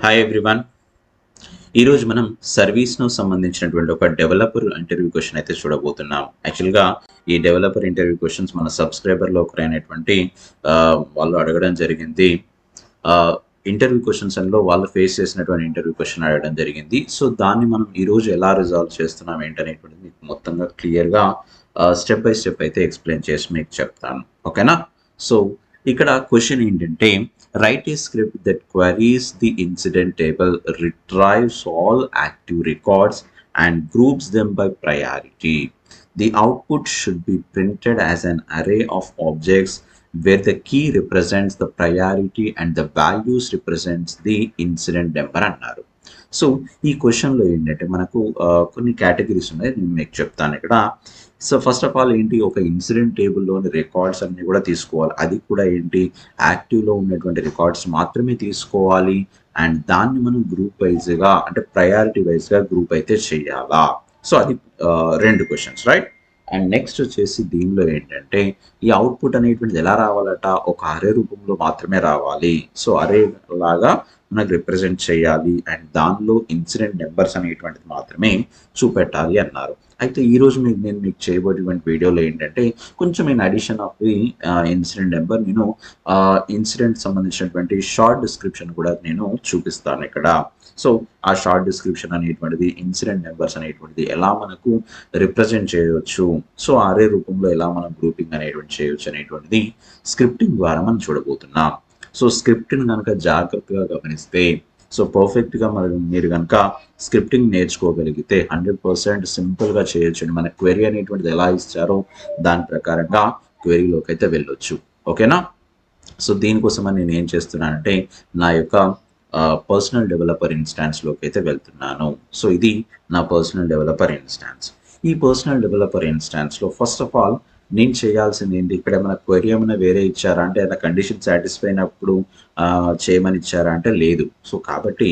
Hi everyone. ఈరోజు మనం సర్వీస్ను సంబంధించినటువంటి ఒక డెవలపర్ ఇంటర్వ్యూ క్వశ్చన్ అయితే చూడబోతున్నాం. యాక్చువల్గా ఈ డెవలపర్ ఇంటర్వ్యూ క్వశ్చన్స్ మన సబ్స్క్రైబర్లో ఒకరైనటువంటి వాళ్ళు అడగడం జరిగింది. ఇంటర్వ్యూ క్వశ్చన్స్ లో వాళ్ళు ఫేస్ చేసినటువంటి ఇంటర్వ్యూ క్వశ్చన్ అడగడం జరిగింది. సో దాన్ని మనం ఈరోజు ఎలా రిజాల్వ్ చేస్తున్నాం ఏంటనేటువంటిది మీకు మొత్తంగా క్లియర్గా స్టెప్ బై స్టెప్ అయితే ఎక్స్ప్లెయిన్ చేసి మీకు చెప్తాను. ఓకేనా? సో ఇక్కడ క్వశ్చన్ ఏంటంటే, write a script that queries the incident table, retrieves all active records and groups them by priority. The output should be printed as an array of objects where the key represents the priority and the values represents the incident number అన్నారు. So ఈ క్వశ్చన్లో ఏంటంటే మనకు కొన్ని categories ఉన్నాయి, నేను మీకు చెప్తాను ఇక్కడ. సో ఫస్ట్ ఆఫ్ ఆల్ ఏంటి, ఒక ఇన్సిడెంట్ టేబుల్లోని రికార్డ్స్ అన్ని కూడా తీసుకోవాలి. అది కూడా ఏంటి, యాక్టివ్లో ఉన్నటువంటి రికార్డ్స్ మాత్రమే తీసుకోవాలి. అండ్ దాన్ని మనం గ్రూప్ వైజ్గా అంటే ప్రయారిటీ వైజ్గా గ్రూప్ అయితే చేయాలా. సో అది రెండు క్వశ్చన్స్, రైట్? అండ్ నెక్స్ట్ వచ్చేసి దీనిలో ఏంటంటే ఈ అవుట్పుట్ అనేటువంటిది ఎలా రావాలట, ఒక అరే రూపంలో మాత్రమే రావాలి. సో అరే లాగా మనకు రిప్రజెంట్ చేయాలి అండ్ దానిలో ఇన్సిడెంట్ నెంబర్స్ అనేటువంటిది మాత్రమే చూపెట్టాలి అన్నారు. అయితే ఈరోజు నేను మీకు చేయబోయేటువంటి వీడియోలో ఏంటంటే కొంచెం in addition of the incident number నేను ఇన్సిడెంట్ సంబంధించినటువంటి షార్ట్ డిస్క్రిప్షన్ కూడా నేను చూపిస్తాను ఇక్కడ. సో ఆ షార్ట్ డిస్క్రిప్షన్ అనేటువంటిది ఇన్సిడెంట్ నెంబర్స్ అనేటువంటిది ఎలా మనకు రిప్రజెంట్ చేయవచ్చు, సో అరే రూపంలో ఎలా మనం గ్రూపింగ్ అనేటువంటి చేయవచ్చు అనేటువంటిది స్క్రిప్టింగ్ ద్వారా మనం చూడబోతున్నాం. సో స్క్రిప్ట్ని కనుక జాగ్రత్తగా గమనిస్తే, సో పర్ఫెక్ట్గా మీరు కనుక స్క్రిప్టింగ్ నేర్చుకోగలిగితే 100% సింపుల్గా చేయొచ్చు. మన క్వెరీ అనేటువంటిది ఎలా ఇచ్చారో దాని ప్రకారంగా క్వెరీలోకి అయితే వెళ్ళొచ్చు. ఓకేనా? సో దీనికోసమని నేను ఏం చేస్తున్నానంటే నా యొక్క పర్సనల్ డెవలపర్ ఇన్స్టాన్స్లోకి అయితే వెళ్తున్నాను. సో ఇది నా పర్సనల్ డెవలపర్ ఇన్స్టాన్స్. ఈ పర్సనల్ డెవలపర్ ఇన్స్టాన్స్లో ఫస్ట్ ఆఫ్ ఆల్ నేను చేయాల్సింది ఏంటి, ఇక్కడ మన క్వెరీ ఏమైనా వేరే ఇచ్చారా అంటే ఏదైనా కండిషన్ సాటిస్ఫై అయినప్పుడు చేయమని ఇచ్చారా అంటే లేదు. సో కాబట్టి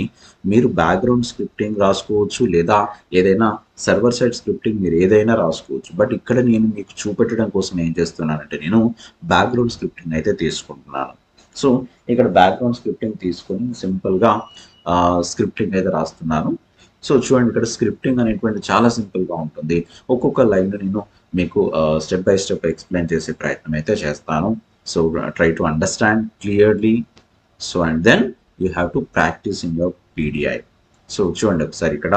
మీరు బ్యాక్గ్రౌండ్ స్క్రిప్టింగ్ రాసుకోవచ్చు, లేదా ఏదైనా సర్వర్ సైడ్ స్క్రిప్టింగ్ మీరు ఏదైనా రాసుకోవచ్చు. బట్ ఇక్కడ నేను మీకు చూపెట్టడం కోసం ఏం చేస్తున్నానంటే నేను బ్యాక్గ్రౌండ్ స్క్రిప్టింగ్ అయితే తీసుకుంటున్నాను. సో ఇక్కడ బ్యాక్గ్రౌండ్ స్క్రిప్టింగ్ తీసుకొని సింపుల్గా స్క్రిప్టింగ్ అయితే రాస్తున్నాను. సో చూడండి, ఇక్కడ స్క్రిప్టింగ్ అనేటువంటి చాలా సింపుల్గా ఉంటుంది. ఒక్కొక్క లైన్ నేను మీకు స్టెప్ బై స్టెప్ ఎక్స్ప్లెయిన్ చేసే ప్రయత్నం అయితే చేస్తాను. So try to understand clearly. So and then you have to practice in your PDI. So చూడండి ఒకసారి ఇక్కడ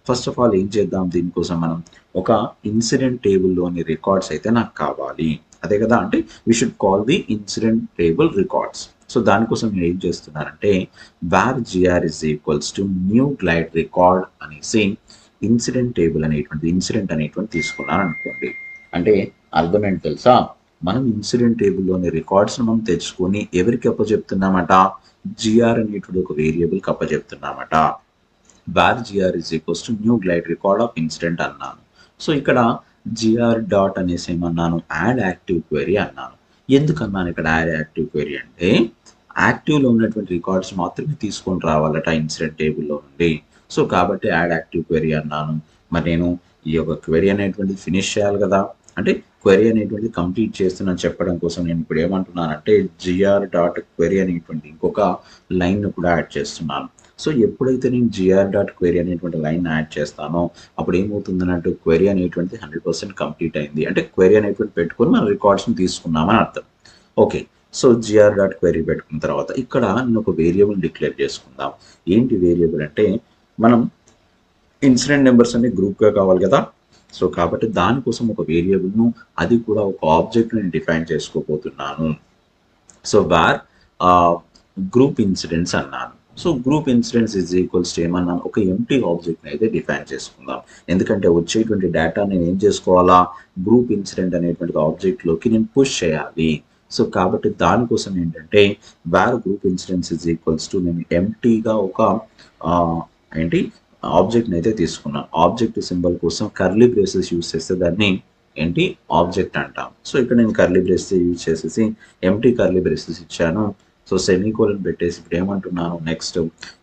ఫస్ట్ ఆఫ్ ఆల్ ఏం చేద్దాం, దీనికోసం మనం ఒక ఇన్సిడెంట్ టేబుల్లోని రికార్డ్స్ అయితే నాకు కావాలి. అదే కదా, అంటే we should call the incident table records. So దానికోసం నేను ఏం చేస్తున్నానంటే var gr is equals to new glide record అనేసి ఇన్సిడెంట్ టేబుల్ అనేటువంటి ఇన్సిడెంట్ అనేటువంటి తీసుకున్నాను అనుకోండి. అంటే అర్థం ఏంటి తెలుసా, మనం ఇన్సిడెంట్ టేబుల్లోని రికార్డ్స్ని మనం తెచ్చుకొని ఎవరికి అప్పచెప్తున్నామట, జిఆర్ అనేటువంటి ఒక వేరియబుల్కి అప్పచెప్తున్నామట. var gr is equals to new glide record of incident అన్నాను. సో ఇక్కడ జిఆర్ డాట్ అనేసి ఏమన్నాను, యాడ్ యాక్టివ్ క్వెరీ అన్నాను. ఎందుకన్నాను ఇక్కడ యాడ్ యాక్టివ్ క్వెరీ అంటే యాక్టివ్లో ఉన్నటువంటి రికార్డ్స్ మాత్రమే తీసుకొని రావాలట ఇన్సిడెంట్ టేబుల్లో నుండి. సో కాబట్టి యాడ్ యాక్టివ్ క్వెరీ అన్నాను. మరి నేను ఈ యొక్క క్వెరీ అనేటువంటిది ఫినిష్ చేయాలి కదా, అంటే క్వెరీ అనేటువంటిది కంప్లీట్ చేస్తున్నాను చెప్పడం కోసం నేను ఇప్పుడు ఏమంటున్నానంటే జిఆర్ డాట్ క్వెరీ అనేటువంటి ఇంకొక లైన్ను కూడా యాడ్ చేస్తున్నాను. సో ఎప్పుడైతే నేను జిఆర్ డాట్ క్వెరీ అనేటువంటి లైన్ యాడ్ చేస్తానో అప్పుడు ఏమవుతుంది అన్నట్టు క్వెరీ అనేటువంటిది 100% కంప్లీట్ అయింది. అంటే క్వెరీ అనేటువంటి పెట్టుకొని మనం రికార్డ్స్ని తీసుకున్నామని అర్థం. Okay, so GR dot query పెట్టుకున్న తర్వాత ఇక్కడ నేను ఒక వేరియబుల్ డిక్లేర్ చేసుకుందాం. ఏంటి వేరియబుల్ అంటే మనం ఇన్సిడెంట్ నెంబర్స్ అన్ని గ్రూప్గా కావాలి కదా. సో కాబట్టి దానికోసం ఒక వేరియబుల్ను, అది కూడా ఒక ఆబ్జెక్ట్ నేను డిఫైన్ చేసుకోబోతున్నాను. సో వార్ గ్రూప్ ఇన్సిడెంట్స్ అన్నాను. So group incidents is equals to ఏమన్నాను, ఒక ఎంటీ ఆబ్జెక్ట్ని అయితే డిఫైన్ చేసుకుందాం. ఎందుకంటే వచ్చేటువంటి డేటా నేను ఏం చేసుకోవాలా, గ్రూప్ ఇన్సిడెంట్ అనేటువంటి ఆబ్జెక్ట్లోకి నేను పుష్ చేయాలి. సో కాబట్టి దానికోసం ఏంటంటే war group incidents is equals to నేను ఎంటీగా ఒక ఏంటి ఆబ్జెక్ట్ని అయితే తీసుకున్నాను. ఆబ్జెక్ట్ సింబల్ కోసం కర్లీ బ్రేసెస్ యూజ్ చేస్తే దాన్ని ఏంటి ఆబ్జెక్ట్ అంటాం. సో ఇక్కడ నేను కర్లీ బ్రేసెస్ యూజ్ చేసేసి ఎంటీ కర్లీ బ్రేసెస్ ఇచ్చాను. సో సెమీకోలన్ పెట్టేసి ఇప్పుడు ఏమంటున్నాను, నెక్స్ట్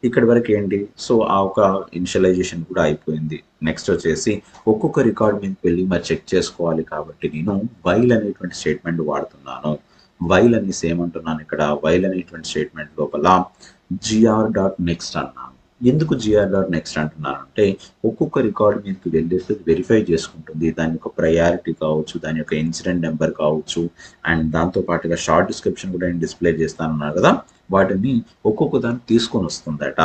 ఇక్కడి వరకు ఏంటి, సో ఆ ఒక ఇనిషియలైజేషన్ కూడా అయిపోయింది. నెక్స్ట్ వచ్చేసి ఒక్కొక్క రికార్డ్ మీకు వెళ్ళి మరి చెక్ చేసుకోవాలి కాబట్టి నేను వైల్ అనేటువంటి స్టేట్మెంట్ వాడుతున్నాను. వైల్ అనేసి ఏమంటున్నాను ఇక్కడ, వైల్ అనేటువంటి స్టేట్మెంట్ లోపల జిఆర్ డాట్ నెక్స్ట్ అన్నాను. ఎందుకు జిఆర్ డాట్ నెక్స్ట్ అంటున్నాను అంటే ఒక్కొక్క రికార్డ్ మీదకి వెళ్ళేసి వెరిఫై చేసుకుంటుంది. దాని యొక్క ప్రయారిటీ కావచ్చు, దాని యొక్క ఇన్సిడెంట్ నెంబర్ కావచ్చు, అండ్ దాంతో పాటుగా షార్ట్ డిస్క్రిప్షన్ కూడా నేను డిస్ప్లే చేస్తానన్నారు కదా, వాటిని ఒక్కొక్క దాన్ని తీసుకొని వస్తుందట.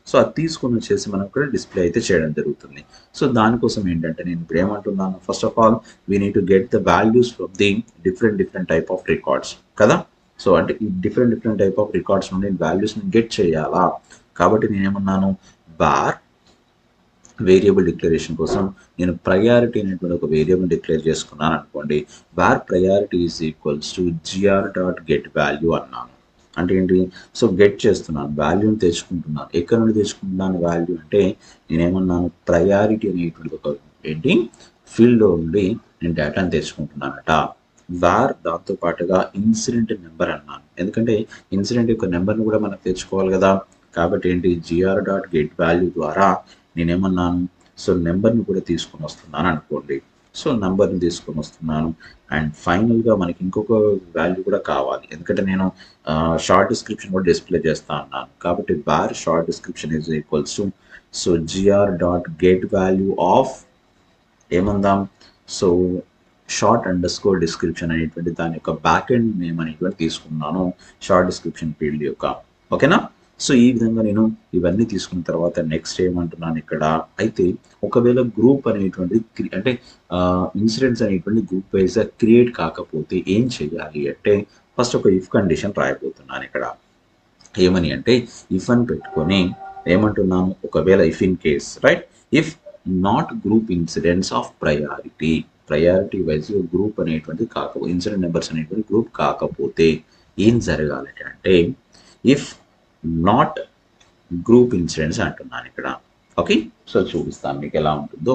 సో అది తీసుకొని వచ్చేసి మనకు కూడా డిస్ప్లే అయితే చేయడం జరుగుతుంది. సో దానికోసం ఏంటంటే నేను ఇప్పుడు ఏమంటున్నాను, first of all we need to get the values from the different type of records కదా. సో అంటే ఈ డిఫరెంట్ టైప్ ఆఫ్ రికార్డ్స్ నుండి వాల్యూస్ని గెట్ చేయాలా. కాబట్టి నేనేమన్నాను, బార్ వేరియబుల్ డిక్లరేషన్ కోసం నేను ప్రయారిటీ అనేటువంటి ఒక వేరియబుల్ డిక్లేర్ చేసుకున్నాను అనుకోండి. Bar priority is equals to GR dot get value అన్నాను. అంటే ఏంటి, సో గెట్ చేస్తున్నాను, వాల్యూని తెచ్చుకుంటున్నాను. ఎక్కడ నుండి తెచ్చుకుంటున్నాను వాల్యూ అంటే నేనేమన్నాను, ప్రయారిటీ అనేటువంటి ఒక ఏంటి ఫీల్డ్లో నుండి నేను డేటాను తెచ్చుకుంటున్నానట. వార్ దాంతో పాటుగా ఇన్సిడెంట్ నెంబర్ అన్నాను, ఎందుకంటే ఇన్సిడెంట్ యొక్క నెంబర్ని కూడా మనం తెచ్చుకోవాలి కదా. కాబట్టి ఏంటి, జిఆర్ డాట్ గెట్ వాల్యూ ద్వారా నేనేమన్నాను, సో నెంబర్ని కూడా తీసుకొని వస్తున్నాను అనుకోండి. సో నెంబర్ని తీసుకొని వస్తున్నాను. అండ్ ఫైనల్గా మనకి ఇంకొక వాల్యూ కూడా కావాలి, ఎందుకంటే నేను షార్ట్ డిస్క్రిప్షన్ కూడా డిస్ప్లే చేస్తా అన్నాను. కాబట్టి var short description is equals to so GR dot get value of ఏమందాం, సో షార్ట్ అండర్ స్కోర్ డిస్క్రిప్షన్ అనేటువంటి దాని యొక్క బ్యాక్ ఎండ్ నేమ్ అనేటువంటి తీసుకున్నాను షార్ట్ డిస్క్రిప్షన్ ఫీల్డ్ యొక్క. ఓకేనా. సో ఈ విధంగా నేను ఇవన్నీ తీసుకున్న తర్వాత నెక్స్ట్ ఏమంటున్నాను ఇక్కడ, అయితే ఒకవేళ గ్రూప్ అనేటువంటి అంటే ఇన్సిడెంట్స్ అనేటువంటి గ్రూప్ వైజ్గా క్రియేట్ కాకపోతే ఏం చేయాలి అంటే ఫస్ట్ ఒక ఇఫ్ కండిషన్ రాయబోతున్నాను ఇక్కడ. ఏమని అంటే ఇఫ్ అని పెట్టుకొని ఏమంటున్నాను, ఒకవేళ if in case right, if not group incidents of priority wise group అనేటువంటి కాకపోతే ఇన్సిడెంట్ నెంబర్స్ అనేటువంటి గ్రూప్ కాకపోతే ఏం జరగాలి అంటే ఇఫ్ నాట్ గ్రూప్ ఇన్సిడెంట్స్ అంటున్నాను ఇక్కడ. ఓకే, సో చూపిస్తాను మీకు ఎలా ఉంటుందో.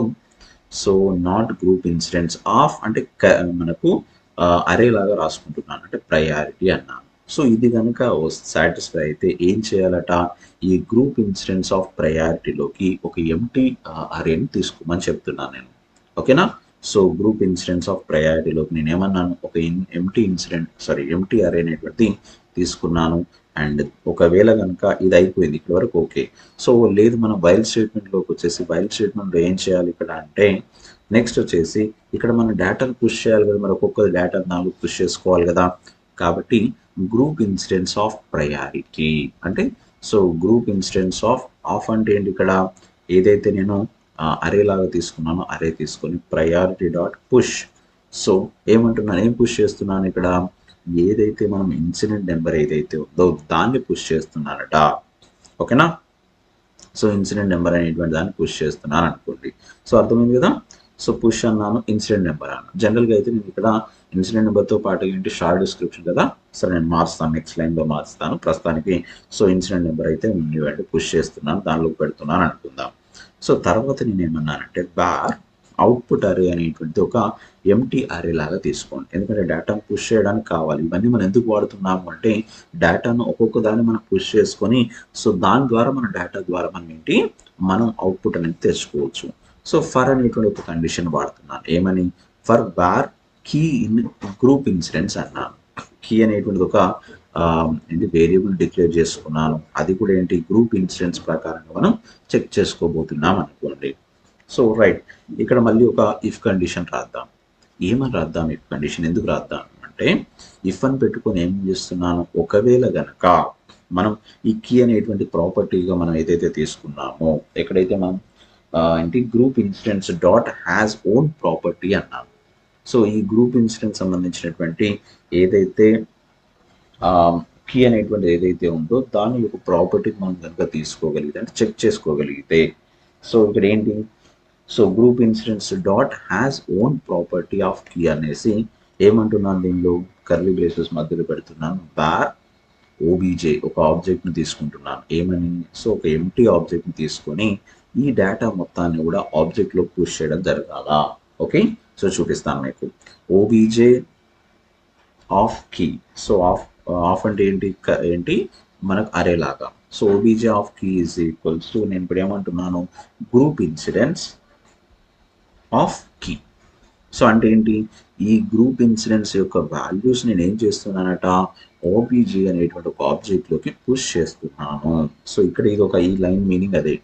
So not group incidents of అంటే మనకు అరే లాగా రాసుకుంటున్నాను, అంటే ప్రయారిటీ అన్నాను. సో ఇది కనుక సాటిస్ఫై అయితే ఏం చేయాలట, ఈ గ్రూప్ ఇన్సిడెంట్స్ ఆఫ్ ప్రయారిటీలోకి ఒక ఎంటీ అరేని తీసుకోమని చెప్తున్నాను నేను. ఓకేనా. సో గ్రూప్ ఇన్సిడెంట్స్ ఆఫ్ ప్రయారిటీలోకి నేను ఏమన్నాను, ఒక ఎంటీ అరే అనేటువంటి తీసుకున్నాను. అండ్ ఒకవేళ కనుక ఇది అయిపోయింది ఇక్కడ వరకు ఓకే. సో లేదు మనం వైల్ స్టేట్మెంట్లోకి వచ్చేసి వైల్ స్టేట్మెంట్లో ఏం చేయాలి ఇక్కడ అంటే నెక్స్ట్ వచ్చేసి ఇక్కడ మనం డేటాను పుష్ చేయాలి కదా, మరి ఒక్కొక్క డేటా 4 పుష్ చేసుకోవాలి కదా. కాబట్టి గ్రూప్ ఇన్సిడెంట్స్ ఆఫ్ ప్రయారిటీ అంటే సో గ్రూప్ ఇన్సిడెంట్స్ ఆఫ్ అంటే ఏంటి, ఇక్కడ ఏదైతే నేను అరే లాగా తీసుకున్నానో అరే తీసుకొని ప్రయారిటీ డాట్ పుష్. సో ఏమంటున్నాను, ఏం పుష్ చేస్తున్నాను ఇక్కడ, ఏదైతే మనం ఇన్సిడెంట్ నెంబర్ ఏదైతే ఉందో దాన్ని పుష్ చేస్తున్నానట. ఓకేనా. సో ఇన్సిడెంట్ నెంబర్ అనేటువంటి దాన్ని పుష్ చేస్తున్నాను అనుకోండి. సో అర్థమైంది కదా. సో పుష్ అన్నాను, ఇన్సిడెంట్ నెంబర్ అన్నాను. జనరల్గా అయితే నేను ఇక్కడ ఇన్సిడెంట్ నెంబర్తో పాటు ఏంటి షార్ట్ డిస్క్రిప్షన్ కదా, సో నేను మారుస్తాను, నెక్స్ట్ లైన్లో మార్చుతాను. ప్రస్తుతానికి సో ఇన్సిడెంట్ నెంబర్ అయితే అంటే పుష్ చేస్తున్నాను, దానిలోకి పెడుతున్నాను అనుకుందాం. సో తర్వాత నేను ఏమన్నానంటే బార్ అవుట్పుట్ అరే అనేటువంటి ఒక ఎంటీ అరే లాగా తీసుకోండి, ఎందుకంటే డేటాను పుష్ చేయడానికి కావాలి. ఇవన్నీ మనం ఎందుకు వాడుతున్నాము అంటే డేటాను ఒక్కొక్క దాన్ని మనం పుష్ చేసుకొని సో దాని ద్వారా మన డేటా ద్వారా మనం అవుట్పుట్ అనేది తెచ్చుకోవచ్చు. సో ఫర్ అనేటువంటి ఒక కండిషన్ వాడుతున్నాను, ఏమని, for bar key in group incidents అన్నాను. కీ అనేటువంటిది ఒక ఏంటి వేరియబుల్ డిక్లేర్ చేసుకున్నాను, అది కూడా ఏంటి గ్రూప్ ఇన్సిడెంట్స్ ప్రకారంగా మనం చెక్ చేసుకోబోతున్నాం అనుకోండి. సో రైట్, ఇక్కడ మళ్ళీ ఒక ఇఫ్ కండిషన్ రాద్దాం. ఏమని రాద్దాం, ఇఫ్ కండిషన్ ఎందుకు రాద్దాం అంటే ఇఫ్ అని పెట్టుకొని ఏం చేస్తున్నాను, ఒకవేళ గనక మనం ఈ కీ అనేటువంటి ప్రాపర్టీగా మనం ఏదైతే తీసుకున్నామో ఎక్కడైతే మనం ఏంటి group incidents dot has own property అన్నాము. సో ఈ గ్రూప్ ఇన్సిడెంట్ సంబంధించినటువంటి ఏదైతే కీ అనేటువంటి ఏదైతే ఉందో దాని యొక్క ప్రాపర్టీని మనం కనుక తీసుకోగలిగితే అంటే చెక్ చేసుకోగలిగితే సో ఇక్కడ ఏంటి, so group incidents dot has own property of key అనేసి ఏమంటున్నాను, దీనిలో కర్లీ బ్రేసెస్ మధ్యలో పెడుతున్నాను, బార్ ఓబీజే ఒక ఆబ్జెక్ట్ని తీసుకుంటున్నాను. ఏమని, సో ఒక ఎంటీ ఆబ్జెక్ట్ని తీసుకొని ఈ డేటా మొత్తాన్ని కూడా ఆబ్జెక్ట్లో పుష్ చేయడం జరగాల. ఓకే, సో చూపిస్తాను మీకు. OBJ of key, so of అంటే ఏంటి మనకు అరే లాగా. So OBJ of key is equals to నేను ఇప్పుడు ఏమంటున్నాను, group incidents of key. So అంటే ఏంటి, ఈ గ్రూప్ ఇన్సిడెంట్స్ యొక్క వాల్యూస్ నేను ఏం చేస్తున్నానట, ఓబీజీ అనేటువంటి ఒక ఆబ్జెక్ట్లోకి పుష్ చేస్తున్నాను. సో ఇక్కడ ఇది ఒక ఈ లైన్ మీనింగ్ అదే.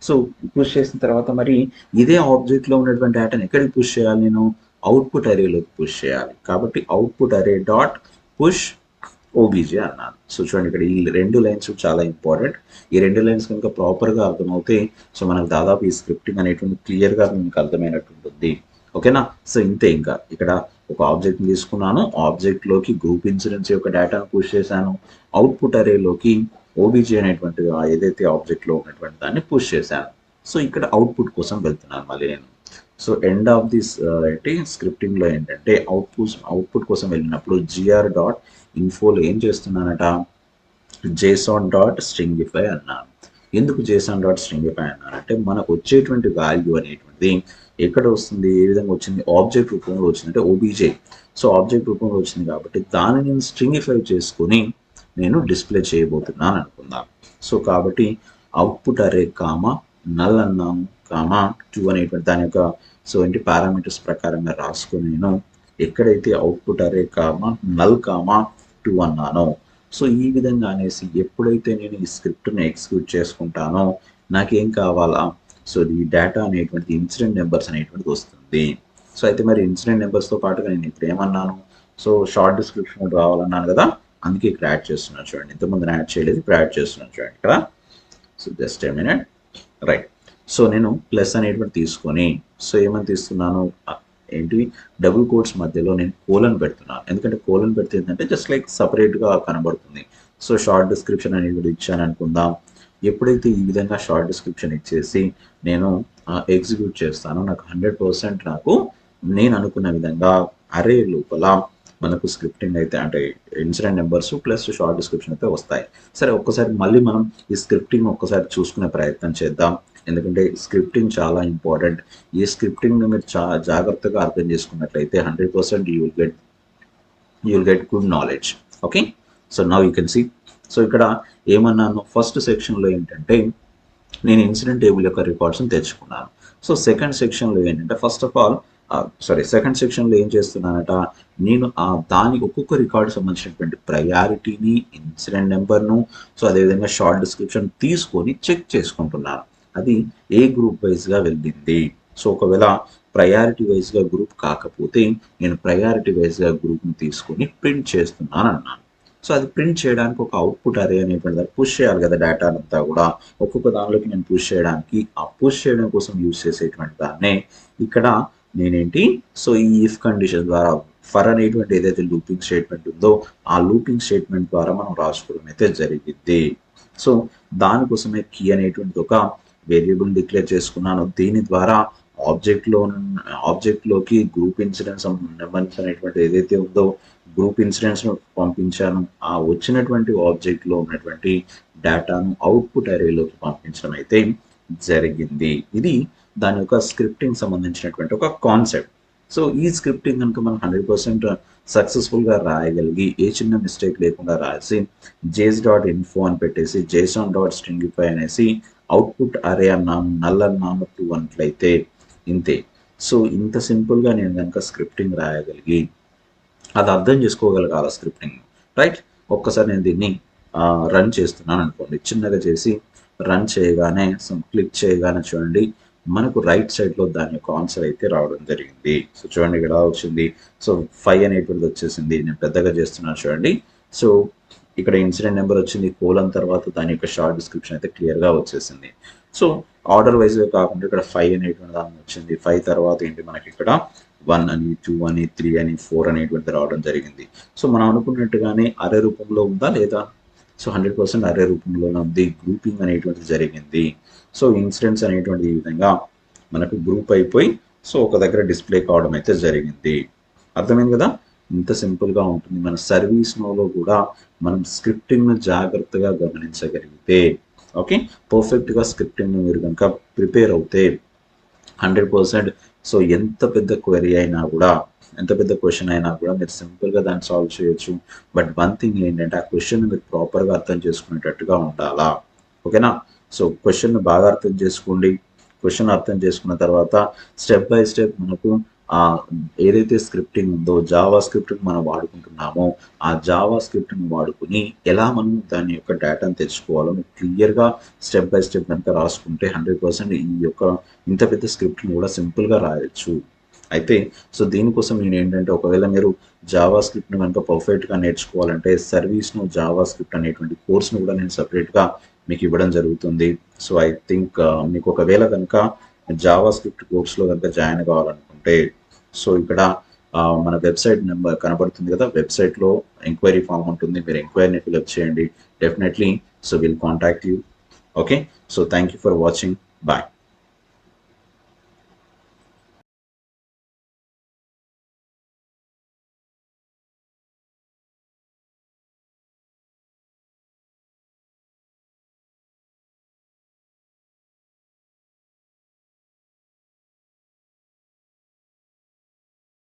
సో పుష్ చేసిన తర్వాత మరి ఇదే ఆబ్జెక్ట్లో ఉన్నటువంటి డేటాని ఎక్కడికి పుష్ చేయాలి, నేను అవుట్పుట్ అరేలోకి పుష్ చేయాలి. కాబట్టి అవుట్పుట్ అరే డాట్ పుష్ ఓబీజీ అన్నాను. సో చూడండి ఇక్కడ ఈ 2 లైన్స్ చాలా ఇంపార్టెంట్. ఈ 2 లైన్స్ కనుక ప్రాపర్గా అర్థమవుతే సో మనకు దాదాపు ఈ స్క్రిప్టింగ్ అనేటువంటి క్లియర్గా మీకు అర్థమైనట్టు ఉంటుంది. ఓకేనా. సో ఇంతే, ఇంకా ఇక్కడ ఒక ఆబ్జెక్ట్ని తీసుకున్నాను, ఆబ్జెక్ట్లోకి గ్రూప్ ఇన్సిడెన్స్ యొక్క డేటాను పుష్ చేశాను, అవుట్పుట్ అరేలోకి ఓబీజీ అనేటువంటి ఏదైతే ఆబ్జెక్ట్లో ఉన్నటువంటి దాన్ని పుష్ చేశాను. సో ఇక్కడ అవుట్పుట్ కోసం వెళ్తున్నాను మళ్ళీ నేను. సో ఎండ్ ఆఫ్ దిస్ ఏంటి స్క్రిప్టింగ్లో ఏంటంటే అవుట్పుట్ కోసం వెళ్ళినప్పుడు జిఆర్ డాట్ ఇన్ఫోలో ఏం చేస్తున్నానట, జేసాన్ డాట్ స్ట్రింగిఫై అన్నాను. ఎందుకు జేసాన్ డాట్ స్ట్రింగిఫై అన్నానంటే మనకు వచ్చేటువంటి వాల్యూ అనేటువంటిది ఎక్కడ వస్తుంది, ఏ విధంగా వచ్చింది, ఆబ్జెక్ట్ రూపంలో వచ్చింది, అంటే ఓబీజే. సో ఆబ్జెక్ట్ రూపంలో వచ్చింది కాబట్టి దాన్ని నేను స్ట్రింగిఫై చేసుకొని నేను డిస్ప్లే చేయబోతున్నాను అనుకుందాం. సో కాబట్టి అవుట్పుట్ అరే కామా నల్ అన్నాము కామా 2 అనేటువంటి దాని యొక్క సో ఏంటి పారామీటర్స్ ప్రకారంగా రాసుకొని నేను ఎక్కడైతే అవుట్పుట్ అరే కామా నల్ కామా 2 అన్నానో, సో ఈ విధంగా అనేసి ఎప్పుడైతే నేను ఈ స్క్రిప్ట్ని ఎగ్జిక్యూట్ చేసుకుంటానో నాకేం కావాలా, సో ఈ డేటా అనేటువంటి ఇన్సిడెంట్ నెంబర్స్ అనేటువంటిది వస్తుంది. సో అయితే మరి ఇన్సిడెంట్ నెంబర్స్తో పాటుగా నేను ఇప్పుడు ఏమన్నాను, సో షార్ట్ డిస్క్రిప్షన్ రావాలన్నాను కదా, అందుకే ఇక్కడ యాడ్ చేస్తున్నాను చూడండి. ఇంతకుముందు యాడ్ చేయలేదు, ఇప్పుడు యాడ్ చేస్తున్నాను చూడండి ఇక్కడ. So just a minute, right. So నేను ప్లస్ అనేటువంటి తీసుకొని సో ఏమని తీస్తున్నాను, ఏంటి డబుల్ కోట్స్ మధ్యలో నేను కోలన్ పెడుతున్నాను. ఎందుకంటే కోలన్ పెడితే ఏంటంటే జస్ట్ లైక్ సపరేట్గా కనబడుతుంది. సో షార్ట్ డిస్క్రిప్షన్ అనేది ఇచ్చాను అనుకుందాం. ఎప్పుడైతే ఈ విధంగా షార్ట్ డిస్క్రిప్షన్ ఇచ్చేసి నేను ఎగ్జిక్యూట్ చేస్తానో నాకు 100% నాకు నేను అనుకున్న విధంగా అరే లోపల మనకు స్క్రిప్టింగ్ అయితే అంటే incident numbers plus short description అయితే వస్తాయి. సరే ఒక్కసారి మళ్ళీ మనం ఈ స్క్రిప్టింగ్ ఒక్కసారి చూసుకునే ప్రయత్నం చేద్దాం. ఎందుకంటే స్క్రిప్టింగ్ చాలా ఇంపార్టెంట్. ఈ స్క్రిప్టింగ్ని మీరు జాగ్రత్తగా అర్థం చేసుకున్నట్లయితే 100% you will get good knowledge. Okay. So now you can see. So ఇక్కడ ఏమన్నాను, ఫస్ట్ సెక్షన్లో ఏంటంటే నేను ఇన్సిడెంట్ టేబుల్ యొక్క రికార్డ్స్ని తెచ్చుకున్నాను. సో సెకండ్ సెక్షన్లో ఏంటంటే ఫస్ట్ ఆఫ్ ఆల్ సెకండ్ సెక్షన్లో ఏం చేస్తున్నానట, నేను దానికి ఒక్కొక్క రికార్డు సంబంధించినటువంటి ప్రయారిటీని, ఇన్సిడెంట్ నెంబర్ను, సో అదేవిధంగా షార్ట్ డిస్క్రిప్షన్ తీసుకొని చెక్ చేసుకుంటున్నాను అది ఏ గ్రూప్ వైజ్గా వెళ్ళింది. సో ఒకవేళ ప్రయారిటీ వైజ్గా గ్రూప్ కాకపోతే నేను ప్రయారిటీ వైజ్గా గ్రూప్ని తీసుకొని ప్రింట్ చేస్తున్నాను అన్నాను. సో అది ప్రింట్ చేయడానికి ఒక అవుట్పుట్ అరే అనేటువంటి దాన్ని పుష్ చేయాలి కదా, డేటా అంతా కూడా ఒక్కొక్క దానిలోకి నేను పుష్ చేయడానికి, ఆ పుష్ చేయడం కోసం యూజ్ చేసేటువంటి దాన్నే ఇక్కడ నేనేంటి, సో ఈ ఇఫ్ కండిషన్ ద్వారా ఫర్ అనేటువంటి ఏదైతే లూపింగ్ స్టేట్మెంట్ ఉందో ఆ లూపింగ్ స్టేట్మెంట్ ద్వారా మనం రాసుకోవడం అయితే జరిగింది. సో దానికోసమే కీ అనేటువంటి ఒక వేరియబుల్ డిక్లేర్ చేసుకున్నాను. దీని ద్వారా ఆబ్జెక్ట్లోకి గ్రూప్ ఇన్సిడెంట్స్ నెంబర్స్ అనేటువంటి ఏదైతే ఉందో గ్రూప్ ఇన్సిడెంట్స్ను పంపించాను. ఆ వచ్చినటువంటి ఆబ్జెక్ట్లో ఉన్నటువంటి డేటాను అవుట్పుట్ అరేలోకి పంపించడం అయితే జరిగింది. ఇది దాని యొక్క స్క్రిప్టింగ్ సంబంధించినటువంటి ఒక కాన్సెప్ట్. సో ఈ స్క్రిప్టింగ్ కనుక మనం 100% సక్సెస్ఫుల్గా రాయగలిగి ఏ చిన్న మిస్టేక్ లేకుండా రాసి JS.info అని పెట్టేసి JSON.stringify అనేసి అవుట్పుట్ అరే అన్నాము, నల్ అన్నాము 2 అన్నట్లయితే ఇంతే. సో ఇంత సింపుల్గా నేను కనుక స్క్రిప్టింగ్ రాయగలిగి అది అర్థం చేసుకోగలగాలి స్క్రిప్టింగ్, రైట్. ఒక్కసారి నేను దీన్ని రన్ చేస్తున్నాను అనుకోండి, చిన్నగా చేసి రన్ చేయగానే క్లిక్ చేయగానే చూడండి మనకు రైట్ సైడ్లో దాని యొక్క ఆన్సర్ అయితే రావడం జరిగింది. సో చూడండి ఇక్కడ వచ్చింది. సో 5 అనేటువంటిది వచ్చేసింది. నేను పెద్దగా చేస్తున్నాను చూడండి. సో ఇక్కడ ఇన్సిడెంట్ నెంబర్ వచ్చింది, కోలన్ తర్వాత దాని యొక్క షార్ట్ డిస్క్రిప్షన్ అయితే క్లియర్గా వచ్చేసింది. సో ఆర్డర్ వైజ్గా కాకుండా ఇక్కడ 5 అనేటువంటి దాని వచ్చింది. 5 తర్వాత ఏంటి మనకి ఇక్కడ 1 అని, 2 అని, 3 అని, 4 అనేటువంటిది రావడం జరిగింది. సో మనం అనుకున్నట్టుగానే అరే రూపంలో ఉందా లేదా, సో 100% అరే రూపంలోనే ఉంది. గ్రూపింగ్ అనేటువంటిది జరిగింది. సో ఇన్సిడెంట్స్ అనేటువంటి ఈ విధంగా మనకు గ్రూప్ అయిపోయి సో ఒక దగ్గర డిస్ప్లే కావడం అయితే జరిగింది. అర్థమైంది కదా, ఇంత సింపుల్గా ఉంటుంది. మన సర్వీస్ నోలో కూడా మనం స్క్రిప్టింగ్ను జాగ్రత్తగా గమనించగలిగితే, ఓకే, పర్ఫెక్ట్గా స్క్రిప్టింగ్ను మీరు కనుక ప్రిపేర్ అవుతే 100% సో ఎంత పెద్ద క్వెరీ అయినా కూడా, ఎంత పెద్ద క్వశ్చన్ అయినా కూడా మీరు సింపుల్గా దాన్ని సాల్వ్ చేయొచ్చు. బట్ వన్ థింగ్ ఏంటంటే ఆ క్వశ్చన్ మీరు ప్రాపర్గా అర్థం చేసుకునేటట్టుగా ఉండాలా. ఓకేనా. సో క్వశ్చన్ బాగా అర్థం చేసుకోండి. క్వశ్చన్ అర్థం చేసుకున్న తర్వాత స్టెప్ బై స్టెప్ మనకు ఏదైతే స్క్రిప్టింగ్ ఉందో జావా స్క్రిప్ట్ని మనం వాడుకుంటున్నామో ఆ జావా స్క్రిప్ట్ని వాడుకుని ఎలా మనం దాని యొక్క డేటాను తెచ్చుకోవాలో క్లియర్గా స్టెప్ బై స్టెప్ కనుక రాసుకుంటే 100% ఈ యొక్క ఇంత పెద్ద స్క్రిప్ట్ని కూడా సింపుల్గా రాయొచ్చు. అయితే సో దీనికోసం నేను ఏంటంటే ఒకవేళ మీరు జావా స్క్రిప్ట్ని కనుక పర్ఫెక్ట్గా నేర్చుకోవాలంటే సర్వీస్ను జావా స్క్రిప్ట్ అనేటువంటి కోర్స్ను కూడా నేను సపరేట్గా మీకు ఇవ్వడం జరుగుతుంది. సో ఐ థింక్ మీకు ఒకవేళ కనుక జావా స్క్రిప్ట్ కోర్స్లో కనుక జాయిన్ కావాలనుకుంటే సో ఇక్కడ మన వెబ్సైట్ నెంబర్ కనబడుతుంది కదా, వెబ్సైట్లో ఎంక్వైరీ ఫామ్ ఉంటుంది, మీరు ఎంక్వైరీని ఫిల్అప్ చేయండి. Definitely so will contact you. Okay, so thank you for watching. Bye.